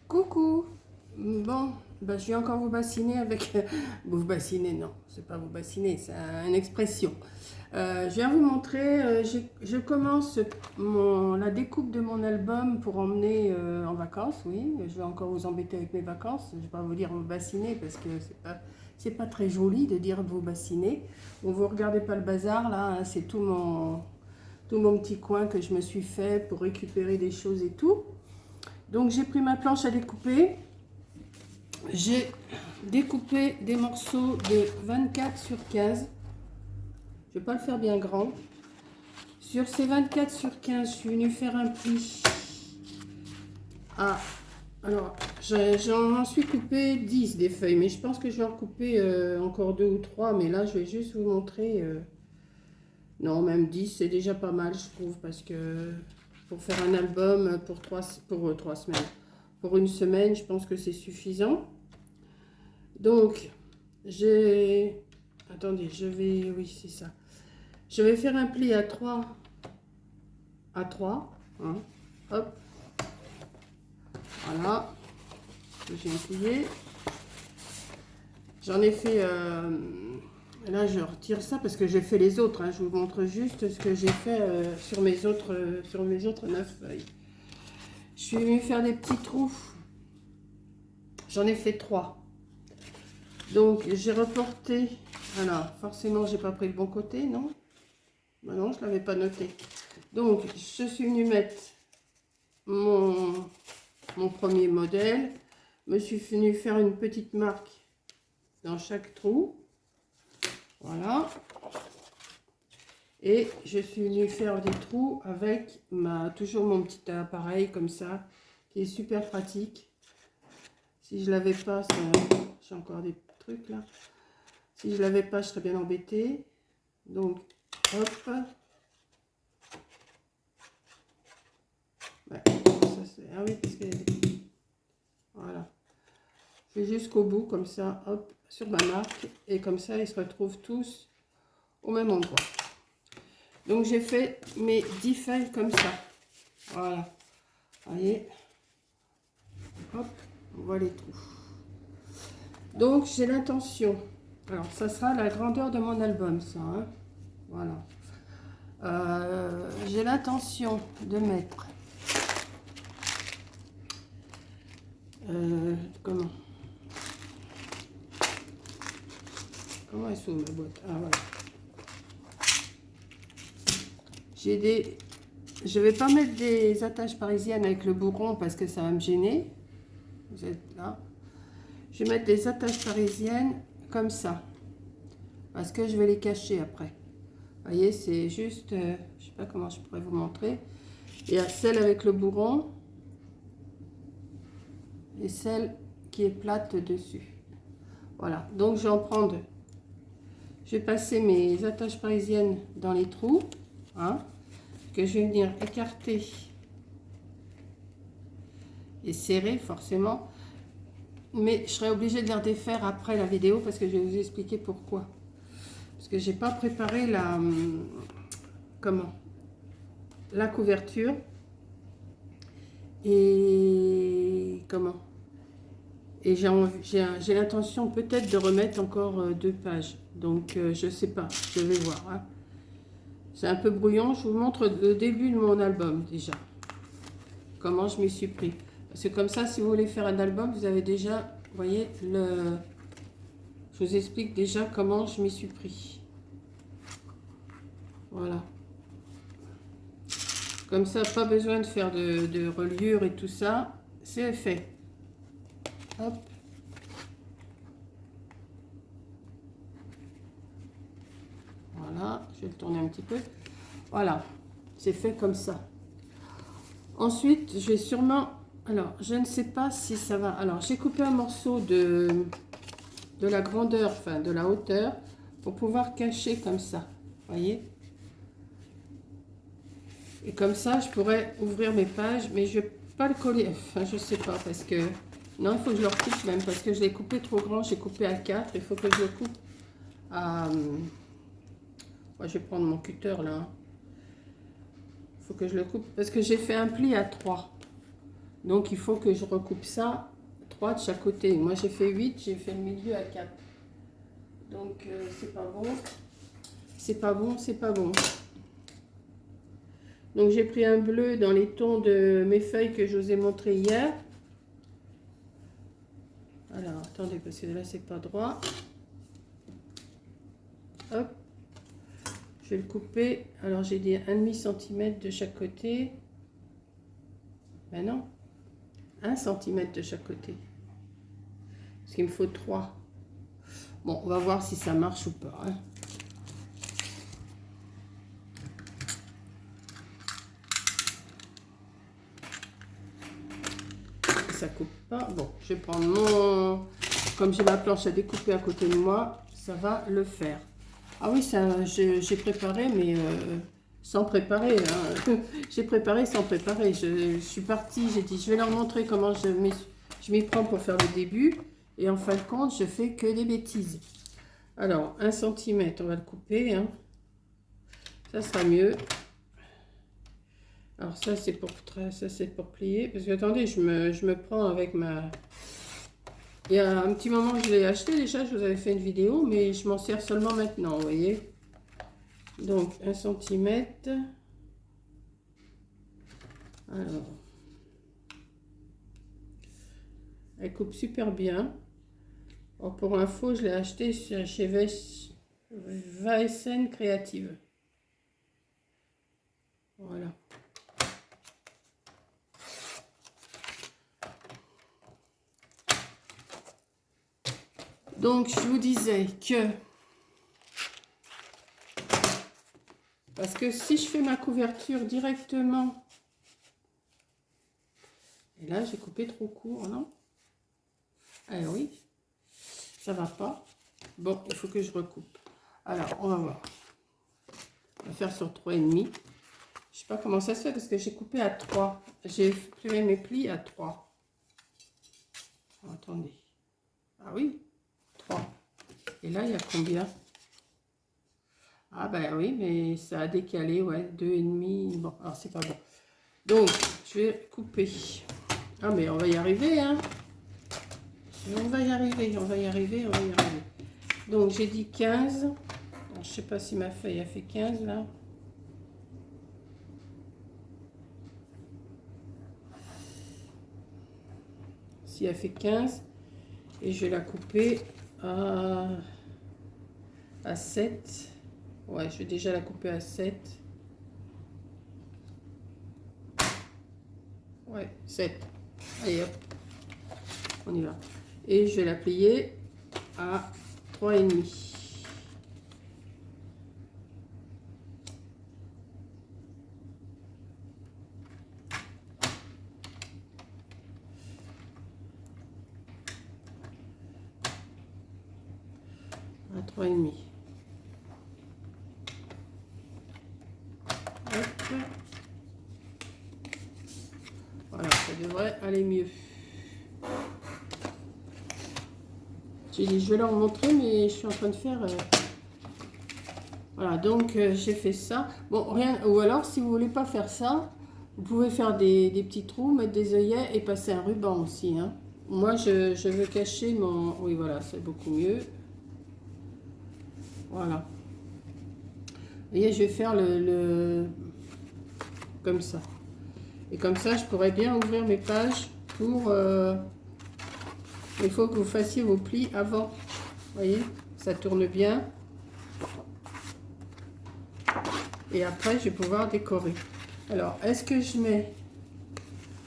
Coucou. Bon, bah, je vais encore vous bassiner avec... vous bassiner, non, c'est pas vous bassiner, c'est une expression. Je viens vous montrer, je commence la découpe de mon album pour emmener en vacances, oui. Je vais encore vous embêter avec mes vacances. Je vais pas vous dire vous bassiner parce que c'est pas très joli de dire vous bassiner. Bon, vous regardez pas le bazar là, hein, c'est tout mon petit coin que je me suis fait pour récupérer des choses et tout. Donc j'ai pris ma planche à découper. J'ai découpé des morceaux de 24 sur 15. Je ne vais pas le faire bien grand. Sur ces 24 sur 15, je suis venue faire un pli. Alors, j'en suis coupé 10 des feuilles, mais je pense que je vais en couper encore 2 ou 3. Mais là, je vais juste vous montrer. Non, même 10, c'est déjà pas mal, je trouve, parce que pour faire un album pour 3 semaines, pour une semaine, je pense que c'est suffisant. Donc, attendez, oui, c'est ça. Je vais faire un pli à 3. Hein. Hop. Voilà. J'ai plié. J'en ai fait... là, je retire ça parce que j'ai fait les autres. Hein. Je vous montre juste ce que j'ai fait sur mes autres 9 feuilles. Je suis venue faire des petits trous. J'en ai fait 3. Donc, j'ai reporté... Voilà, forcément, j'ai pas pris le bon côté, non? Ben non, je ne l'avais pas noté. Donc, je suis venue mettre mon premier modèle. Je suis venue faire une petite marque dans chaque trou. Voilà. Et je suis venue faire des trous avec toujours mon petit appareil comme ça, qui est super pratique. Si je l'avais pas, j'ai encore des trucs là. Si je l'avais pas, je serais bien embêtée. Donc, hop. Ouais, ça c'est... Ah oui, parce que... Voilà. Je vais jusqu'au bout, comme ça, hop, sur ma marque. Et comme ça, ils se retrouvent tous au même endroit. Donc, j'ai fait mes 10 feuilles comme ça. Voilà. Vous voyez. Hop, on voit les trous. Donc, j'ai l'intention... Alors, ça sera la grandeur de mon album, ça. Hein. Voilà. J'ai l'intention de mettre... comment elle s'ouvre ma boîte? Ah voilà. Je vais pas mettre des attaches parisiennes avec le bourron parce que ça va me gêner. Vous êtes là. Je vais mettre des attaches parisiennes comme ça. Parce que je vais les cacher après. Vous voyez, c'est juste... je sais pas comment je pourrais vous montrer. Il y a celle avec le bourron. Et celle qui est plate dessus. Voilà. Donc, je vais en prendre deux. Je vais passer mes attaches parisiennes dans les trous. Hein, que je vais venir écarter et serrer forcément. Mais je serai obligée de les défaire après la vidéo parce que je vais vous expliquer pourquoi. Parce que j'ai pas préparé la couverture et j'ai l'intention peut-être de remettre encore 2 pages. Donc je sais pas, je vais voir. Hein. C'est un peu brouillon. Je vous montre le début de mon album déjà. Comment je m'y suis pris. Parce que comme ça, si vous voulez faire un album, vous avez déjà, vous voyez, je vous explique déjà comment je m'y suis pris. Voilà. Comme ça, pas besoin de faire de reliure et tout ça. C'est fait. Hop. Voilà. Je vais le tourner un petit peu. Voilà. C'est fait comme ça. Ensuite, je vais sûrement... Alors, je ne sais pas si ça va... Alors, j'ai coupé un morceau de la grandeur, enfin de la hauteur, pour pouvoir cacher comme ça. Vous voyez? Et comme ça, je pourrais ouvrir mes pages, mais je ne vais pas le coller. Enfin, je ne sais pas, parce que... Non, il faut que je le recoupe même, parce que je l'ai coupé trop grand. J'ai coupé à 4, il faut que je le coupe à... Moi, je vais prendre mon cutter, là. Il faut que je le coupe, parce que j'ai fait un pli à 3. Donc, il faut que je recoupe ça 3 de chaque côté. Moi, j'ai fait 8, j'ai fait le milieu à 4. Donc, c'est pas bon. C'est pas bon, c'est pas bon. Donc, j'ai pris un bleu dans les tons de mes feuilles que je vous ai montré hier. Alors, attendez, parce que là, c'est pas droit. Hop. Je vais le couper. Alors, j'ai dit 1,5 cm de chaque côté. Ben non. 1 cm de chaque côté. Parce qu'il me faut 3. Bon, on va voir si ça marche ou pas. Hein. Ça coupe pas. Bon, je vais prendre mon... Comme j'ai ma planche à découper à côté de moi, ça va le faire. Ah oui, ça, j'ai préparé, mais sans préparer. Hein. J'ai préparé sans préparer. Je suis partie, j'ai dit, je vais leur montrer comment je m'y prends pour faire le début. Et en fin de compte, je fais que des bêtises. Alors, 1 cm, on va le couper. Hein. Ça sera mieux. Alors ça, c'est pour plier. Parce que, attendez, je me prends avec ma... Il y a un petit moment que je l'ai acheté déjà, je vous avais fait une vidéo, mais je m'en sers seulement maintenant, vous voyez. Donc, 1 cm. Alors, elle coupe super bien. Alors, pour info, je l'ai acheté chez Weissen Creative. Voilà. Donc, je vous disais que... Parce que si je fais ma couverture directement... Et là, j'ai coupé trop court, non? Ah oui, ça va pas. Bon, il faut que je recoupe. Alors, on va voir. On va faire sur 3,5. Je sais pas comment ça se fait parce que j'ai coupé à 3. J'ai fait mes plis à 3. Oh, attendez. Ah oui, 3. Et là, il y a combien? Ah ben oui, mais ça a décalé, ouais, 2,5. Bon, alors c'est pas bon. Donc, je vais couper. Ah mais on va y arriver, hein. On va y arriver, on va y arriver, on va y arriver. Donc, j'ai dit 15. Alors, je sais pas si ma feuille a fait 15, là. Si elle fait 15. Et je vais la couper à 7. Ouais, je vais déjà la couper à 7. Ouais, 7. Allez hop, on y va. Et je vais la plier à 3,5. À 3,5. Hop. Voilà, ça devrait aller mieux. J'ai dit, je vais leur montrer, mais je suis en train de faire... Voilà, donc j'ai fait ça. Bon, rien. Ou alors, si vous voulez pas faire ça, vous pouvez faire des petits trous, mettre des œillets et passer un ruban aussi. Hein. Moi, je veux cacher mon... Oui, voilà, c'est beaucoup mieux. Voilà. Vous voyez, je vais faire comme ça. Et comme ça, je pourrais bien ouvrir mes pages pour... Il faut que vous fassiez vos plis avant. Vous voyez, ça tourne bien. Et après, je vais pouvoir décorer. Alors, est-ce que je mets...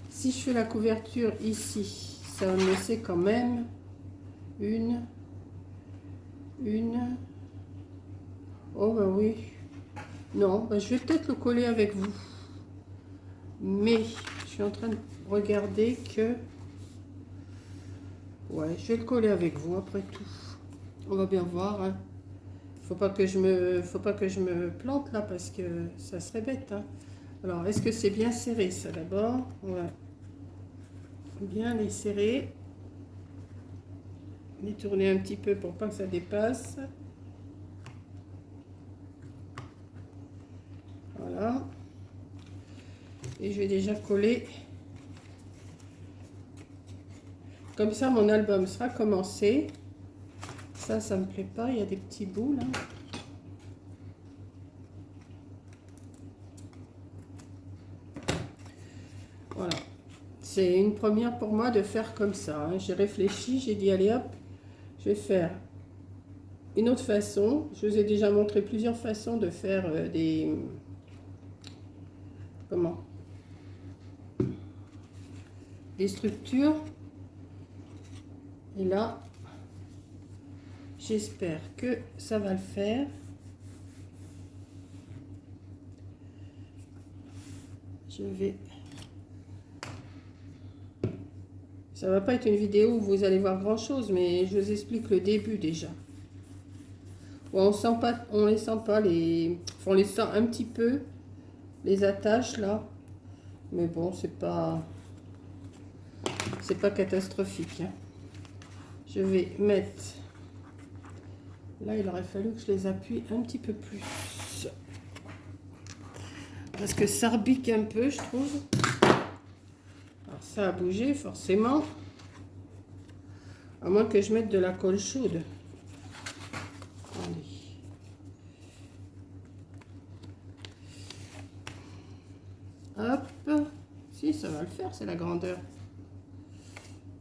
Si je fais la couverture ici, ça va me laisser quand même une... Oh, ben oui. Non, ben je vais peut-être le coller avec vous. Mais, je suis en train de regarder que... Ouais, je vais le coller avec vous après tout. On va bien voir. Hein. Faut pas que je me plante là parce que ça serait bête. Hein. Alors, est-ce que c'est bien serré ça d'abord? Ouais. Bien les serrer. Les tourner un petit peu pour pas que ça dépasse. Voilà. Et je vais déjà coller Comme ça, mon album sera commencé. Ça me plaît pas. Il y a des petits bouts là. Voilà. C'est une première pour moi de faire comme ça. Hein. J'ai réfléchi, j'ai dit allez hop, je vais faire une autre façon. Je vous ai déjà montré plusieurs façons de faire des... Comment? Des structures. Et là, j'espère que ça va le faire. Je vais... Ça va pas être une vidéo où vous allez voir grand chose, mais je vous explique le début déjà. Bon, on sent pas, on les sent pas les... Enfin, on les sent un petit peu, les attaches là. Mais bon, c'est pas catastrophique. Hein. Je vais mettre... Là, il aurait fallu que je les appuie un petit peu plus. Parce que ça rebique un peu, je trouve. Alors, ça a bougé, forcément. À moins que je mette de la colle chaude. Allez. Hop. Si, ça va le faire, c'est la grandeur.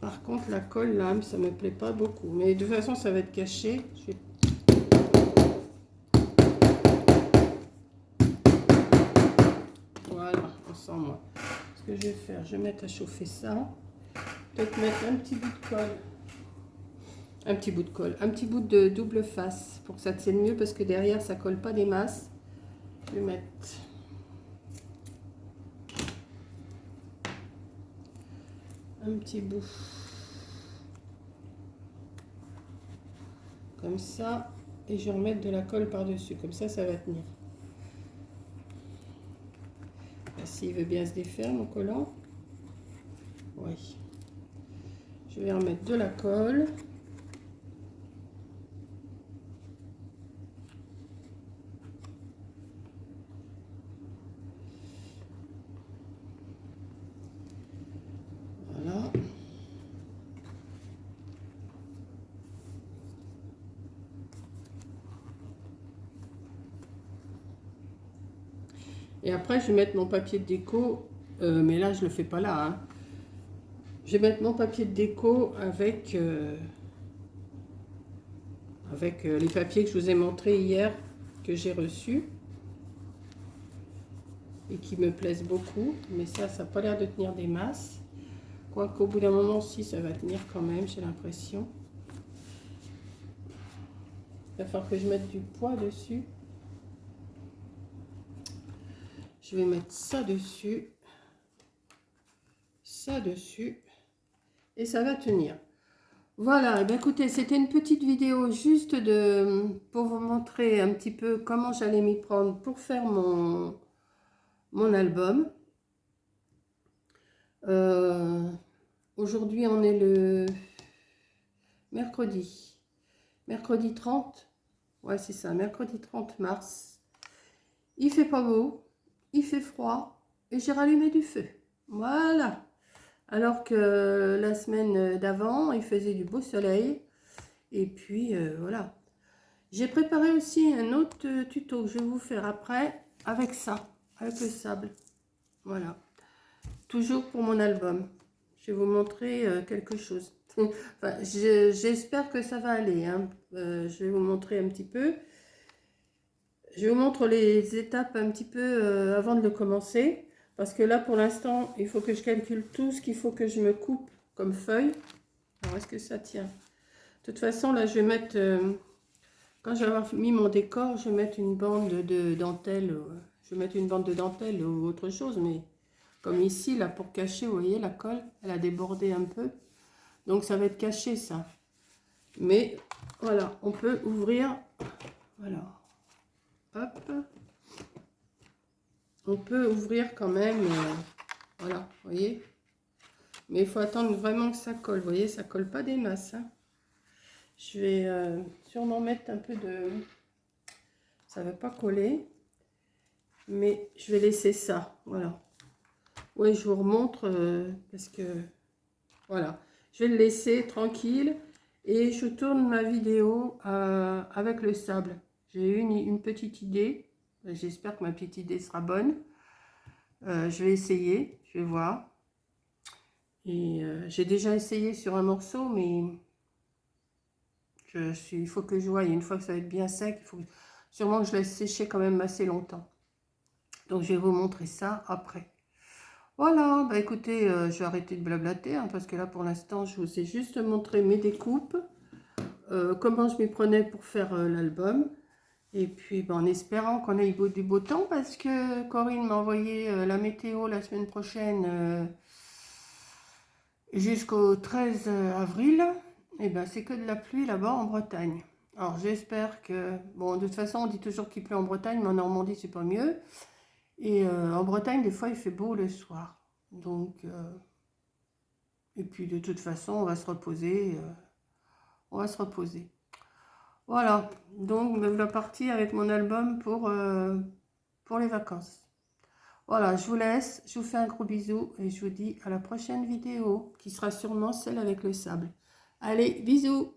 Par contre, la colle, là, ça me plaît pas beaucoup. Mais de toute façon, ça va être caché. Je vais... Voilà, on sent moins. Ce que je vais faire, je vais mettre à chauffer ça. Peut-être mettre un petit bout de colle. Un petit bout de colle. Un petit bout de double face pour que ça tienne mieux parce que derrière, ça colle pas des masses. Je vais mettre... un petit bout. Comme ça. Et je vais remettre de la colle par-dessus. Comme ça, ça va tenir. S'il veut bien se défaire, mon collant. Oui. Je vais remettre de la colle. Voilà. Et après, je vais mettre mon papier de déco. Mais là, je ne le fais pas là. Hein. Je vais mettre mon papier de déco avec les papiers que je vous ai montrés hier, que j'ai reçus. Et qui me plaisent beaucoup. Mais ça n'a pas l'air de tenir des masses. Quoique au bout d'un moment, si, ça va tenir quand même, j'ai l'impression. Il va falloir que je mette du poids dessus. Je vais mettre ça dessus. Ça dessus. Et ça va tenir. Voilà, et bien écoutez, c'était une petite vidéo juste pour vous montrer un petit peu comment j'allais m'y prendre pour faire mon album. Aujourd'hui, on est le mercredi 30. Ouais, c'est ça, mercredi 30 mars. Il fait pas beau, il fait froid et j'ai rallumé du feu. Voilà. Alors que la semaine d'avant, il faisait du beau soleil. Et puis, voilà. J'ai préparé aussi un autre tuto que je vais vous faire après avec ça, avec le sable. Voilà. Toujours pour mon album. Je vais vous montrer quelque chose. Enfin, j'espère que ça va aller. Hein. Je vais vous montrer un petit peu. Je vous montre les étapes un petit peu avant de le commencer. Parce que là, pour l'instant, il faut que je calcule tout ce qu'il faut que je me coupe comme feuille. Alors, est-ce que ça tient? De toute façon, là, je vais mettre... quand je vais avoir mis mon décor, je vais mettre une bande de dentelle. Je vais mettre une bande de dentelle ou autre chose. Mais comme ici, là, pour cacher, vous voyez, la colle, elle a débordé un peu. Donc, ça va être caché, ça. Mais, voilà, on peut ouvrir... Voilà. Hop. On peut ouvrir quand même, voilà, vous voyez. Mais il faut attendre vraiment que ça colle, vous voyez, ça colle pas des masses. Hein. Je vais sûrement mettre un peu de... Ça va pas coller, mais je vais laisser ça, voilà. Oui, je vous remontre parce que, voilà. Je vais le laisser tranquille et je tourne ma vidéo avec le sable. J'ai eu une petite idée. J'espère que ma petite idée sera bonne. Je vais essayer, je vais voir. Et j'ai déjà essayé sur un morceau, mais il faut que je voie. Une fois que ça va être bien sec, il faut sûrement que je laisse sécher quand même assez longtemps. Donc je vais vous montrer ça après. Voilà, bah écoutez, je vais arrêter de blablater, hein, parce que là pour l'instant je vous ai juste montré mes découpes, comment je m'y prenais pour faire l'album. Et puis en espérant qu'on ait du beau temps, parce que Corinne m'a envoyé la météo la semaine prochaine jusqu'au 13 avril. Et ben c'est que de la pluie là-bas en Bretagne. Alors j'espère que, bon de toute façon on dit toujours qu'il pleut en Bretagne, mais en Normandie c'est pas mieux. Et en Bretagne des fois il fait beau le soir. Donc, et puis de toute façon on va se reposer. On va se reposer. Voilà, donc me voilà partie avec mon album pour les vacances. Voilà, je vous laisse, je vous fais un gros bisou et je vous dis à la prochaine vidéo qui sera sûrement celle avec le sable. Allez, bisous!